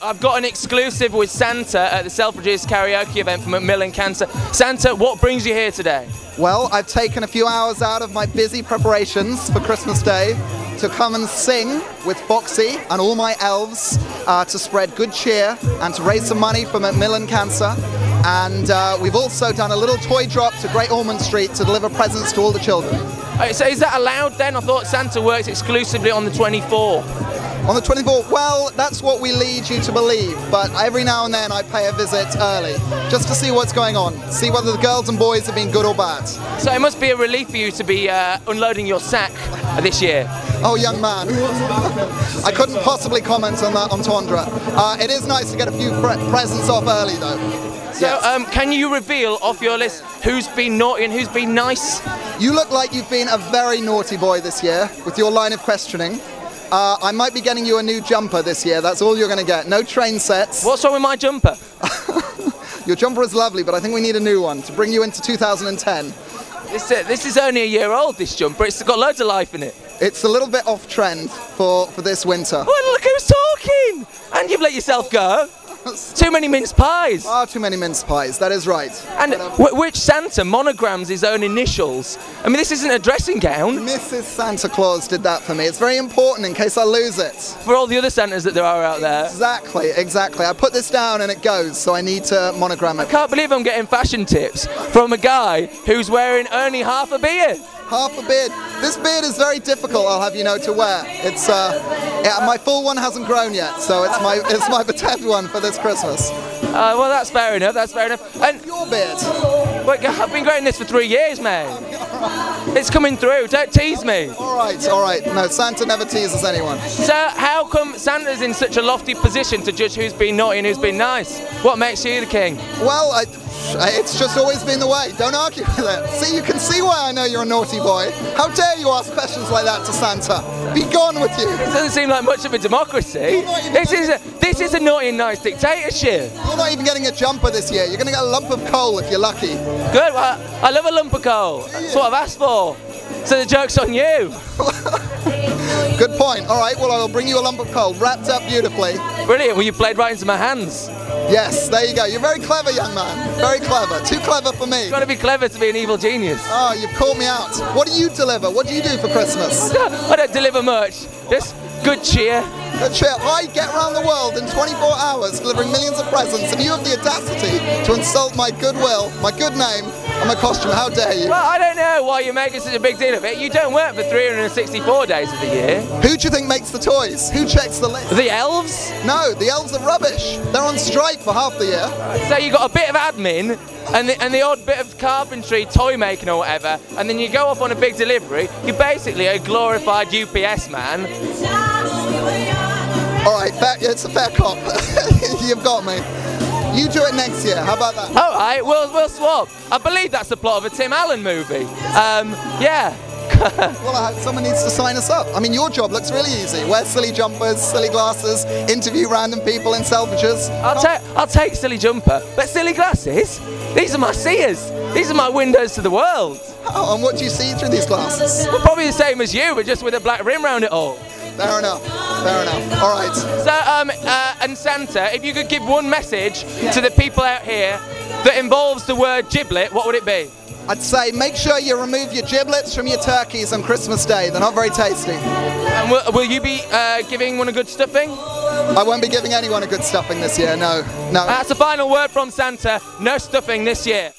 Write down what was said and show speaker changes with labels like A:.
A: I've got an exclusive with Santa at the Selfridges karaoke event for Macmillan Cancer. Santa, what brings you here today?
B: Well, I've taken a few hours out of my busy preparations for Christmas Day to come and sing with Foxy and all my elves to spread good cheer and to raise some money for Macmillan Cancer. And we've also done a little toy drop to Great Ormond Street to deliver presents to all the children.
A: So is that allowed then? I thought Santa works exclusively on the 24th.
B: On the 24th, well, that's what we lead you to believe, but every now and then I pay a visit early, just to see what's going on, see whether the girls and boys have been good or bad.
A: So it must be a relief for you to be unloading your sack this year.
B: Oh, young man, I couldn't possibly comment on that entendre. It is nice to get a few presents off early, though.
A: So,
B: yes.
A: Can you reveal off your list who's been naughty and who's been nice?
B: You look like you've been a very naughty boy this year, with your line of questioning. I might be getting you a new jumper this year, that's all you're going to get. No train sets.
A: What's wrong with my jumper?
B: Your jumper is lovely, but I think we need a new one to bring you into 2010.
A: This is only a year old, this jumper. It's got loads of life in it.
B: It's a little bit off trend for this winter.
A: Oh, look who's talking! And you've let yourself go. Too many mince pies.
B: Far too many mince pies, that is right.
A: And which Santa monograms his own initials? I mean, this isn't a dressing gown.
B: Mrs. Santa Claus did that for me. It's very important in case I lose it.
A: For all the other Santas that there are out there.
B: Exactly, exactly. I put this down and it goes, so I need to monogram it.
A: I can't believe I'm getting fashion tips from a guy who's wearing only half a beard.
B: Half a beard. This beard is very difficult, I'll have you know, to wear. It's my full one hasn't grown yet, so it's my pretend one for this Christmas.
A: Well, that's fair enough. That's fair enough. And
B: your beard.
A: Wait, I've been growing this for 3 years, mate. It's coming through. Don't tease me.
B: All right, all right. No, Santa never teases anyone.
A: So how come Santa's in such a lofty position to judge who's been naughty and who's been nice? What makes you the king?
B: Well, it's just always been the way. Don't argue with it. See, you can see why I know you're a naughty boy. How dare you ask questions like that to Santa? Be gone with you.
A: It doesn't seem like much of a democracy. This is a naughty and nice dictatorship.
B: You're not even getting a jumper this year. You're going to get a lump of coal if you're lucky.
A: Good. Well, I love a lump of coal. That's what I've asked for. So the joke's on you.
B: Good point. All right, well, I'll bring you a lump of coal, wrapped up beautifully.
A: Brilliant. Well, you played right into my hands.
B: Yes, there you go. You're very clever, young man. Very clever. Too clever for me.
A: You've got to be clever to be an evil genius.
B: Oh, you've caught me out. What do you deliver? What do you do for Christmas?
A: I don't deliver much. Just good cheer.
B: Good cheer. I get around the world in 24 hours delivering millions of presents, and you have the audacity to insult my goodwill, my good name, and my costume. How dare you?
A: Well, I don't know why you're making such a big deal of it. You don't work for 364 days of the year.
B: Who do you think makes the toys? Who checks the list?
A: The elves?
B: No, the elves are rubbish. They're on strike for half the year.
A: So you got a bit of admin and the odd bit of carpentry, toy making or whatever, and then you go off on a big delivery. You're basically a glorified UPS man.
B: All right, it's a fair cop. You've got me. You do it next year. How about that?
A: All right, we'll swap. I believe that's the plot of a Tim Allen movie. Yeah.
B: Well, someone needs to sign us up. I mean, your job looks really easy. Wear silly jumpers, silly glasses, interview random people in Selfridges.
A: I'll take silly jumper, but silly glasses? These are my seers. These are my windows to the world.
B: Oh, and what do you see through these glasses?
A: Well, probably the same as you, but just with a black rim round it all.
B: Fair enough. Fair enough. All right.
A: So, and Santa, if you could give one message to the people out here that involves the word giblet, what would it be?
B: I'd say make sure you remove your giblets from your turkeys on Christmas Day. They're not very tasty.
A: And will you be giving one a good stuffing?
B: I won't be giving anyone a good stuffing this year, no. No.
A: That's the final word from Santa. No stuffing this year.